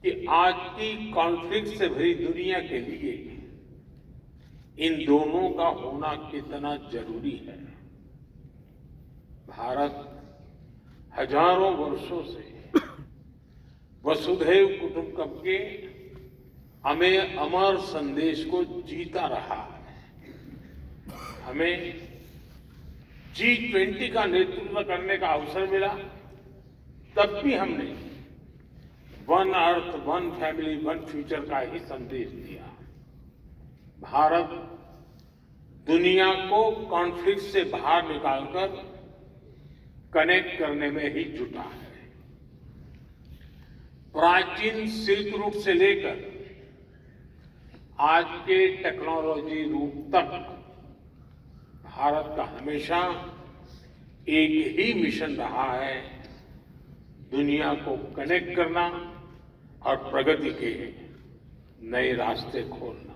कि आज की कॉन्फ्लिक्ट से भरी दुनिया के लिए इन दोनों का होना कितना जरूरी है। भारत हजारों वर्षों से वसुधैव कुटुंबकम के हमें अमर संदेश को जीता रहा है। हमें G20 का नेतृत्व करने का अवसर मिला, तब भी हमने one earth, one family, one future का ही संदेश दिया। भारत दुनिया को कॉन्फ्लिक्ट से बाहर निकालकर कनेक्ट करने में ही जुटा है। प्राचीन सिल्क रूट से लेकर आज के टेक्नोलॉजी रूट तक भारत का हमेशा एक ही मिशन रहा है, दुनिया को कनेक्ट करना और प्रगति के नए रास्ते खोलना।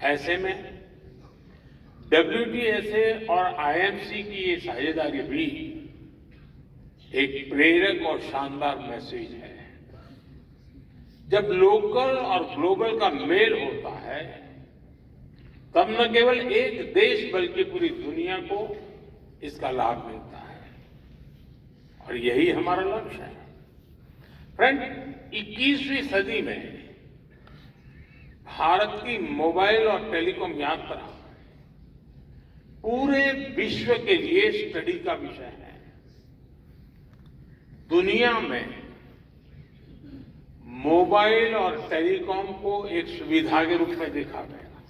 ऐसे में WTSA और IMC की ये साझेदारी भी एक प्रेरक और शानदार मैसेज है। जब लोकल और ग्लोबल का मेल होता है, तब न केवल एक देश बल्कि पूरी दुनिया को इसका लाभ मिलता है, और यही हमारा लक्ष्य है। फ्रेंड, 21वीं सदी में भारत की मोबाइल और टेलीकॉम यात्रा पूरे विश्व के लिए स्टडी का विषय है। दुनिया में मोबाइल और टेलीकॉम को एक सुविधा के रूप में देखा गया,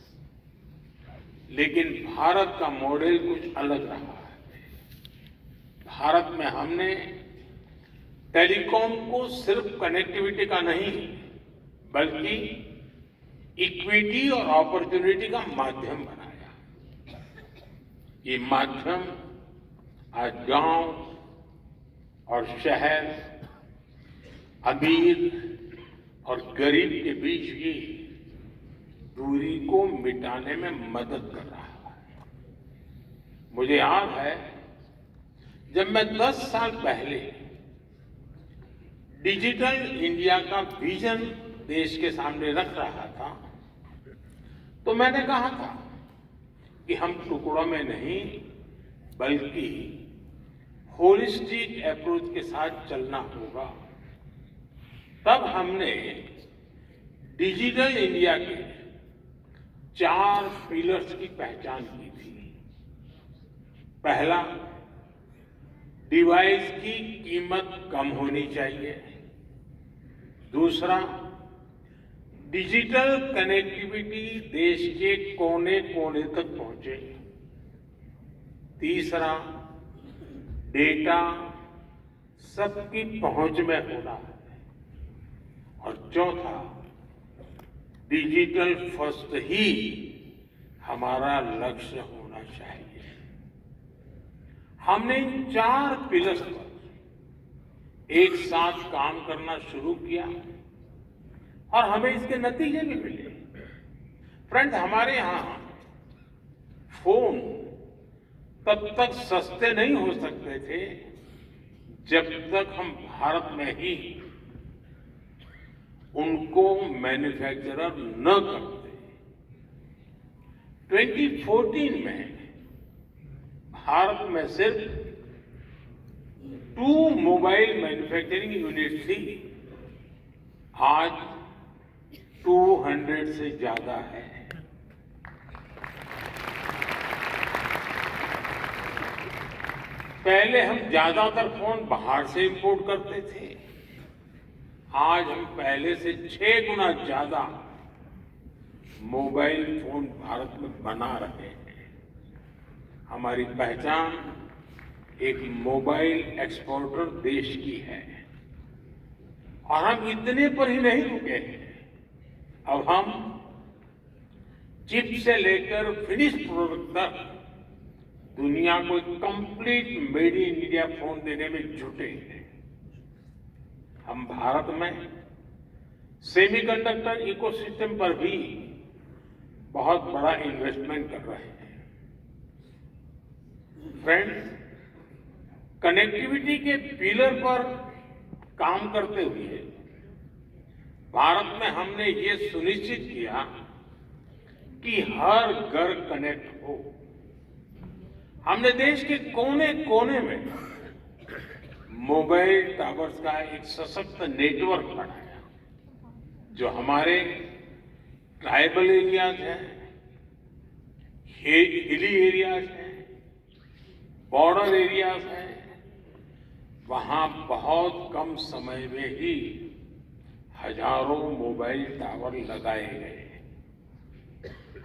लेकिन भारत का मॉडल कुछ अलग रहा है। भारत में हमने टेलीकॉम को सिर्फ कनेक्टिविटी का नहीं, बल्कि इक्विटी और अपॉर्चुनिटी का माध्यम बनाया। ये माध्यम आज गांव और शहर, अमीर और गरीब के बीच की दूरी को मिटाने में मदद कर रहा है। मुझे याद है, जब मैं 10 साल पहले डिजिटल इंडिया का विजन देश के सामने रख रहा था, तो मैंने कहा था कि हम टुकड़ों में नहीं, बल्कि होलिस्टिक अप्रोच के साथ चलना होगा। तब हमने डिजिटल इंडिया के 4 पिलर्स की पहचान की थी। पहला, डिवाइस की कीमत कम होनी चाहिए। दूसरा, डिजिटल कनेक्टिविटी देश के कोने कोने तक पहुंचे। तीसरा, डेटा सबकी पहुंच में होना है। और चौथा, डिजिटल फर्स्ट ही हमारा लक्ष्य होना चाहिए। हमने इन 4 पिलर्स पर एक साथ काम करना शुरू किया और हमें इसके नतीजे भी मिले। फ्रेंड, हमारे यहां फोन तब तक सस्ते नहीं हो सकते थे जब तक हम भारत में ही उनको मैन्युफैक्चरर न करते। 2014 में भारत में सिर्फ 2 मोबाइल मैन्युफैक्चरिंग यूनिट थी, आज 200 से ज्यादा है। पहले हम ज्यादातर फोन बाहर से इंपोर्ट करते थे, आज हम पहले से 6 गुना ज्यादा मोबाइल फोन भारत में बना रहे हैं। हमारी पहचान एक मोबाइल एक्सपोर्टर देश की है, और हम इतने पर ही नहीं रुके हैं। अब हम चिप से लेकर फिनिश प्रोडक्ट तक दुनिया को एक complete made in India phone देने में जुटे हैं। हम भारत में सेमीकंडक्टर इकोसिस्टम पर भी बहुत बड़ा इन्वेस्टमेंट कर रहे हैं। फ्रेंड्स, कनेक्टिविटी के पिलर पर काम करते हुए भारत में हमने ये सुनिश्चित किया कि हर घर कनेक्ट हो। हमने देश के कोने कोने में मोबाइल टावर्स का एक सशक्त नेटवर्क बनाया, जो हमारे ट्राइबल एरियाज हैं, हिली एरियाज हैं, बॉर्डर एरियाज हैं, वहां बहुत कम समय में ही हजारों मोबाइल टावर लगाए गए।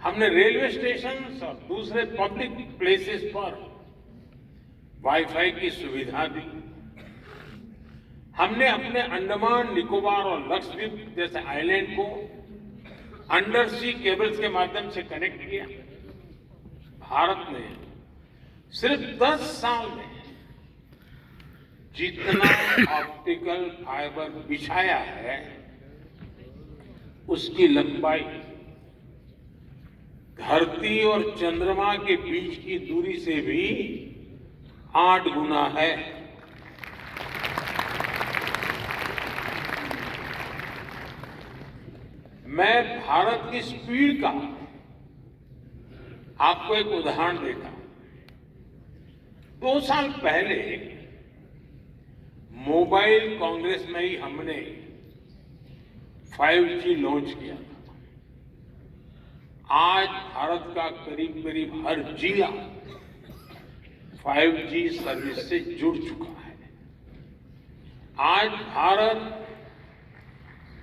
हमने रेलवे स्टेशन और दूसरे पब्लिक प्लेसेस पर वाईफाई की सुविधा दी। हमने अपने अंडमान निकोबार और लक्षद्वीप जैसे आइलैंड को अंडर सी केबल्स के माध्यम से कनेक्ट किया। भारत ने सिर्फ 10 साल में जितना ऑप्टिकल फाइबर बिछाया है, उसकी लंबाई धरती और चंद्रमा के बीच की दूरी से भी 8 गुना है। मैं भारत की स्पीड का आपको एक उदाहरण देता हूं। 2 साल पहले मोबाइल कांग्रेस में ही हमने 5G लॉन्च किया था। आज भारत का करीब करीब हर जिला 5G सर्विस से जुड़ चुका है। आज भारत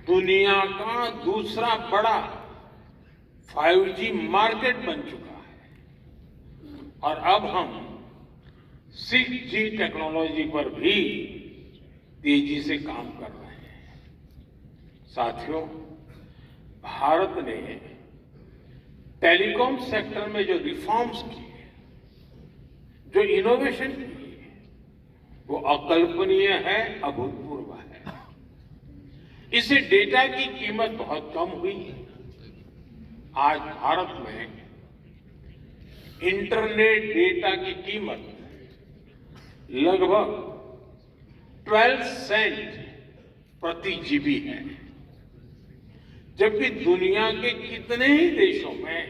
दुनिया का दूसरा बड़ा 5G मार्केट बन चुका है और अब हम 6G टेक्नोलॉजी पर भी तेजी से काम कर रहे हैं। साथियों, भारत ने टेलीकॉम सेक्टर में जो रिफॉर्म्स किए, जो इनोवेशन किए, वो अकल्पनीय है, अभूतपूर्व है। इससे डेटा की कीमत बहुत कम हुई। आज भारत में इंटरनेट डेटा की कीमत लगभग 12 सेंट प्रति जीबी है, जबकि दुनिया के कितने ही देशों में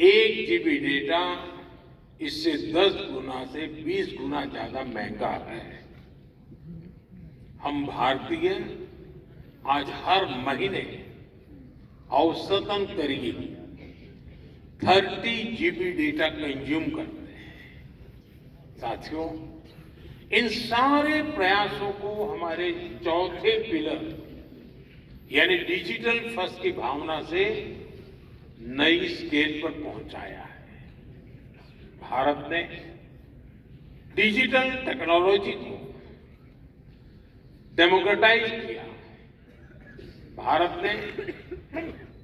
1 जीबी डेटा इससे 10 गुना से 20 गुना ज्यादा महंगा है। हम भारतीय आज हर महीने औसतन करीब 30 जीबी डेटा कंज्यूम करते हैं। साथियों, इन सारे प्रयासों को हमारे चौथे पिलर यानी डिजिटल फर्स्ट की भावना से नई स्केल पर पहुंचाया है। भारत ने डिजिटल टेक्नोलॉजी को डेमोक्रेटाइज किया। भारत ने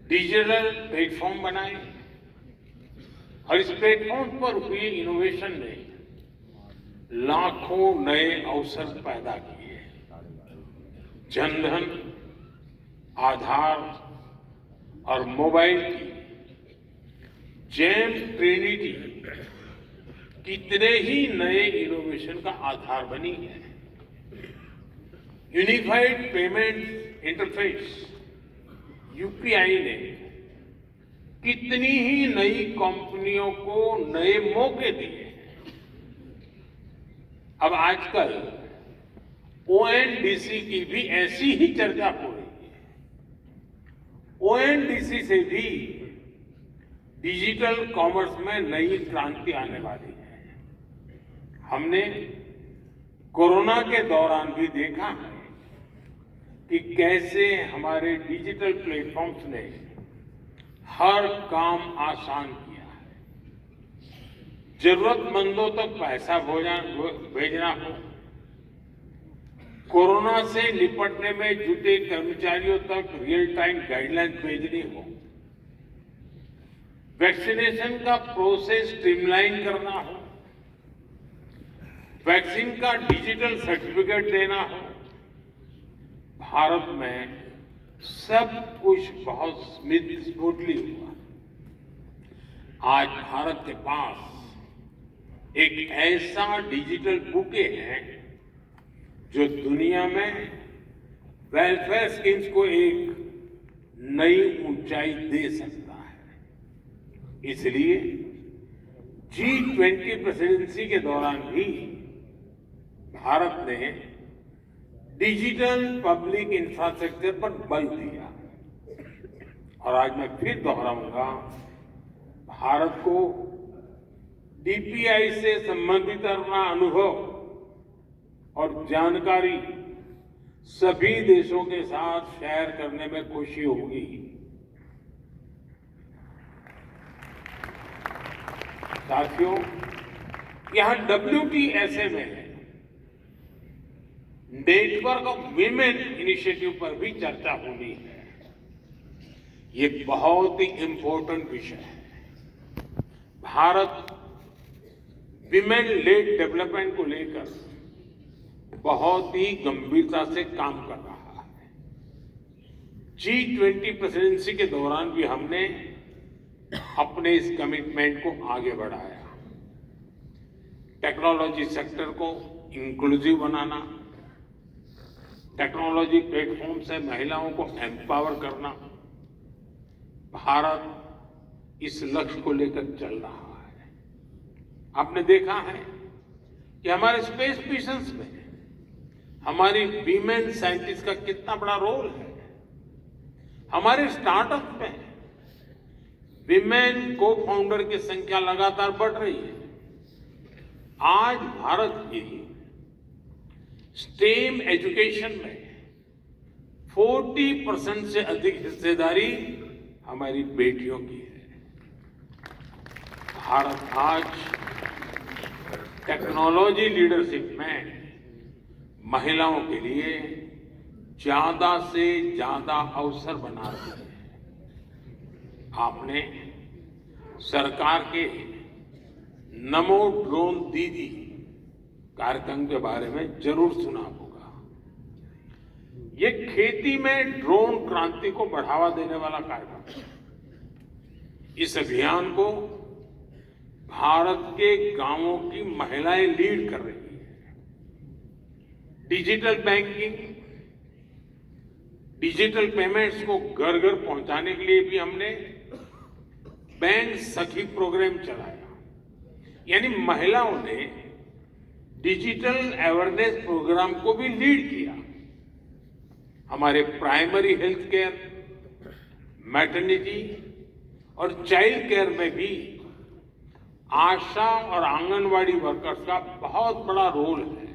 डिजिटल प्लेटफॉर्म बनाए और इस प्लेटफॉर्म पर हुए इनोवेशन ने लाखों नए अवसर पैदा किए। जनधन, आधार और मोबाइल की जेम ट्रिनिटी कितने ही नए इनोवेशन का आधार बनी है। यूनिफाइड पेमेंट इंटरफेस यूपीआई ने कितनी ही नई कंपनियों को नए मौके दिए। अब आजकल ओएनडीसी की भी ऐसी ही चर्चा हो रही है। ओएनडीसी से भी डिजिटल कॉमर्स में नई क्रांति आने वाली है। हमने कोरोना के दौरान भी देखा है कि कैसे हमारे डिजिटल प्लेटफॉर्म्स ने हर काम आसान किया है। जरूरतमंदों तक पैसा भेजना हो, कोरोना से निपटने में जुटे कर्मचारियों तक रियल टाइम गाइडलाइन भेजनी हो, वैक्सीनेशन का प्रोसेस स्ट्रीमलाइन करना हो, वैक्सीन का डिजिटल सर्टिफिकेट देना हो, भारत में सब कुछ बहुत स्मूथली हुआ। आज भारत के पास एक ऐसा डिजिटल बुके है जो दुनिया में वेलफेयर स्कीम्स को एक नई ऊंचाई दे सकता है। इसलिए G20 प्रेसिडेंसी के दौरान भी भारत ने डिजिटल पब्लिक इंफ्रास्ट्रक्चर पर बल दिया। और आज मैं फिर दोहराऊंगा, भारत को डीपीआई से संबंधित अपना अनुभव और जानकारी सभी देशों के साथ शेयर करने में खुशी होगी। साथियों, यहां WTSA में नेटवर्क ऑफ वीमेन इनिशिएटिव पर भी चर्चा होनी है। ये बहुत ही इंपॉर्टेंट विषय है। भारत विमेन लेड डेवलपमेंट को लेकर बहुत ही गंभीरता से काम कर रहा है। G20 प्रेसिडेंसी के दौरान भी हमने अपने इस कमिटमेंट को आगे बढ़ाया। टेक्नोलॉजी सेक्टर को इंक्लूसिव बनाना, टेक्नोलॉजी प्लेटफॉर्म से महिलाओं को एम्पावर करना, भारत इस लक्ष्य को लेकर चल रहा है। आपने देखा है कि हमारे स्पेस मिशंस में हमारी वीमेन साइंटिस्ट का कितना बड़ा रोल है। हमारे स्टार्टअप में विमेन को फाउंडर की संख्या लगातार बढ़ रही है। आज भारत की स्टेम एजुकेशन में 40% से अधिक हिस्सेदारी हमारी बेटियों की है। भारत आज टेक्नोलॉजी लीडरशिप में महिलाओं के लिए ज्यादा से ज्यादा अवसर बना रही है। आपने सरकार के नमो ड्रोन दीदी कार्यक्रम के बारे में जरूर सुना होगा। ये खेती में ड्रोन क्रांति को बढ़ावा देने वाला कार्यक्रम है। इस अभियान को भारत के गांवों की महिलाएं लीड कर रही हैं। डिजिटल बैंकिंग, डिजिटल पेमेंट्स को घर घर पहुंचाने के लिए भी हमने बैंक सखी प्रोग्राम चलाया। यानी महिलाओं ने डिजिटल अवेयरनेस प्रोग्राम को भी लीड किया। हमारे प्राइमरी हेल्थ केयर, मैटरनिटी और चाइल्ड केयर में भी आशा और आंगनवाड़ी वर्कर्स का बहुत बड़ा रोल है।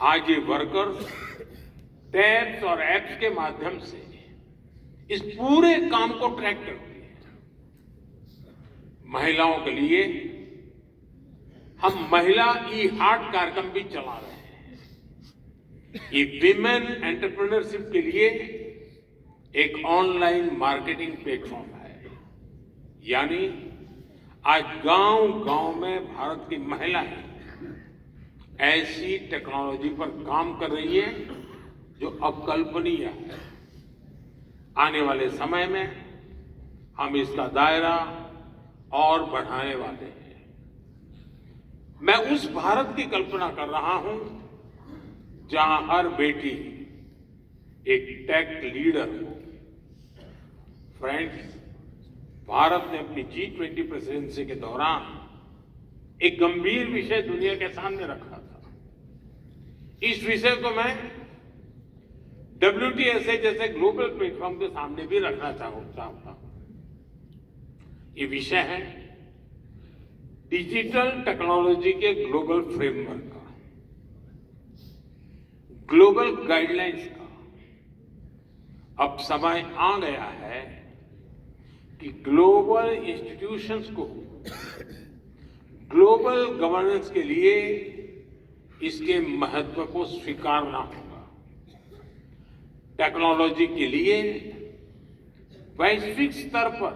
आज ये वर्कर्स टैब्स और एप्स के माध्यम से इस पूरे काम को ट्रैक करती है। महिलाओं के लिए हम महिला ई-हार्ट कार्यक्रम भी चला रहे हैं। ये विमेन एंटरप्रेन्योरशिप के लिए एक ऑनलाइन मार्केटिंग प्लेटफॉर्म है। यानी आज गांव-गांव में भारत की महिलाएं ऐसी टेक्नोलॉजी पर काम कर रही है जो अकल्पनीय है। आने वाले समय में हम इसका दायरा और बढ़ाने वाले हैं। मैं उस भारत की कल्पना कर रहा हूं जहां हर बेटी एक टेक लीडर हो। फ्रेंड्स, भारत ने अपनी G20 प्रेसिडेंसी के दौरान एक गंभीर विषय दुनिया के सामने रखा था। इस विषय को मैं WTSA जैसे ग्लोबल प्लेटफॉर्म के सामने भी रखना चाहता हूं। ये विषय है डिजिटल टेक्नोलॉजी के ग्लोबल फ्रेमवर्क का, ग्लोबल गाइडलाइंस का। अब समय आ गया है कि ग्लोबल इंस्टीट्यूशंस को ग्लोबल गवर्नेंस के लिए इसके महत्व को स्वीकारना होगा। टेक्नोलॉजी के लिए वैश्विक स्तर पर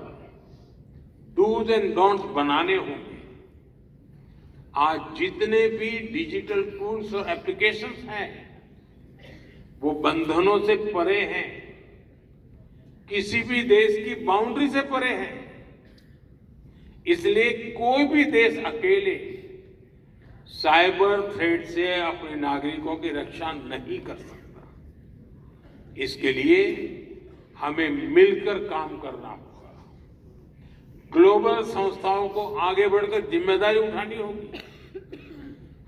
डूज एंड डोंट्स बनाने होंगे। आज जितने भी डिजिटल टूल्स और एप्लीकेशंस हैं वो बंधनों से परे हैं, किसी भी देश की बाउंड्री से परे हैं। इसलिए कोई भी देश अकेले साइबर थ्रेट से अपने नागरिकों की रक्षा नहीं कर सकता। इसके लिए हमें मिलकर काम करना होगा। ग्लोबल संस्थाओं को आगे बढ़कर जिम्मेदारी उठानी होगी।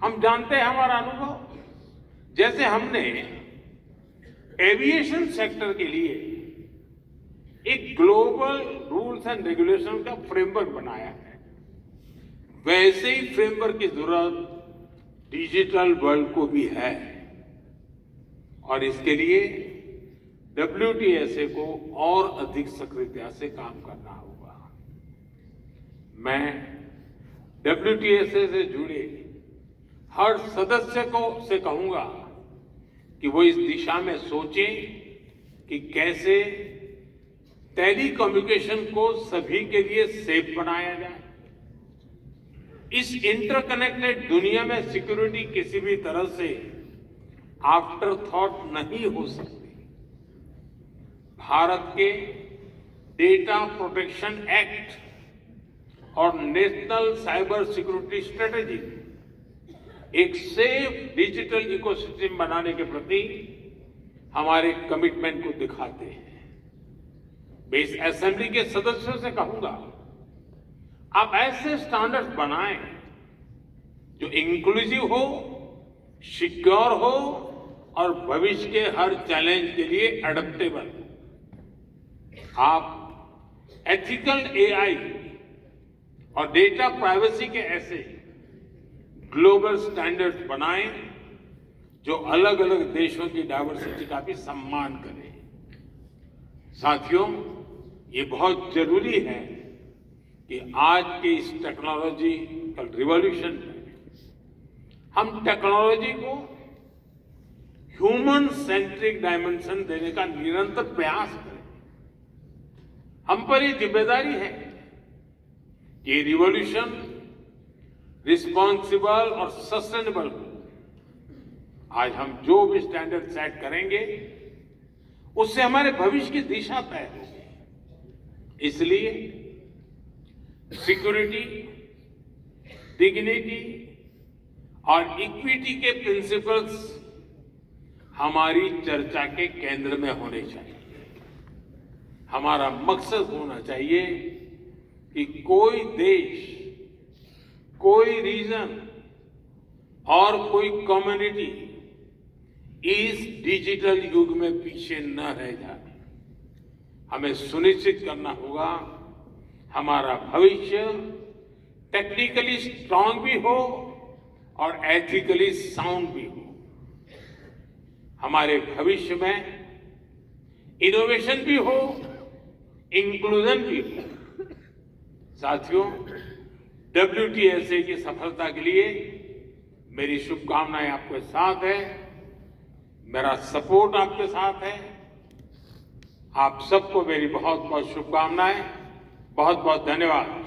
हम जानते हैं, हमारा अनुभव, जैसे हमने एविएशन सेक्टर के लिए एक ग्लोबल रूल्स एंड रेगुलेशन का फ्रेमवर्क बनाया है, वैसे ही फ्रेमवर्क की जरूरत डिजिटल वर्ल्ड को भी है। और इसके लिए WTSA को और अधिक सक्रियता से काम करना होगा। मैं WTSA से जुड़े हर सदस्य से कहूंगा कि वो इस दिशा में सोचें कि कैसे टेलीकम्युनिकेशन को सभी के लिए सेफ बनाया जाए। इस इंटरकनेक्टेड दुनिया में सिक्योरिटी किसी भी तरह से आफ्टर थॉट नहीं हो सकती। भारत के डेटा प्रोटेक्शन एक्ट और नेशनल साइबर सिक्योरिटी स्ट्रेटेजी एक सेफ डिजिटल इकोसिस्टम बनाने के प्रति हमारे कमिटमेंट को दिखाते हैं। मैं इस असेंबली के सदस्यों से कहूंगा, आप ऐसे स्टैंडर्ड्स बनाएं जो इंक्लूसिव हो, सिक्योर हो और भविष्य के हर चैलेंज के लिए एडेप्टेबल। आप एथिकल AI और डेटा प्राइवेसी के ऐसे ग्लोबल स्टैंडर्ड्स बनाएं जो अलग अलग देशों की डाइवर्सिटी का भी सम्मान करें। साथियों, ये बहुत जरूरी है कि आज के इस टेक्नोलॉजिकल रिवॉल्यूशन में हम टेक्नोलॉजी को ह्यूमन सेंट्रिक डायमेंशन देने का निरंतर प्रयास करें। हम पर ये जिम्मेदारी है कि ये रिवॉल्यूशन रिस्पॉन्सिबल और सस्टेनेबल हो। आज हम जो भी स्टैंडर्ड सेट करेंगे उससे हमारे भविष्य की दिशा तय होगी। इसलिए सिक्योरिटी, डिग्निटी और इक्विटी के प्रिंसिपल्स हमारी चर्चा के केंद्र में होने चाहिए। हमारा मकसद होना चाहिए कि कोई देश, कोई रीजन और कोई कम्युनिटी इस डिजिटल युग में पीछे न रह जाए। हमें सुनिश्चित करना होगा हमारा भविष्य टेक्निकली स्ट्रांग भी हो और एथिकली साउंड भी हो। हमारे भविष्य में इनोवेशन भी हो, इंक्लूजन भी हो। साथियों, WTSA की सफलता के लिए मेरी शुभकामनाएं आपके साथ है, मेरा सपोर्ट आपके साथ है। आप सबको मेरी बहुत बहुत शुभकामनाएं। बहुत बहुत धन्यवाद।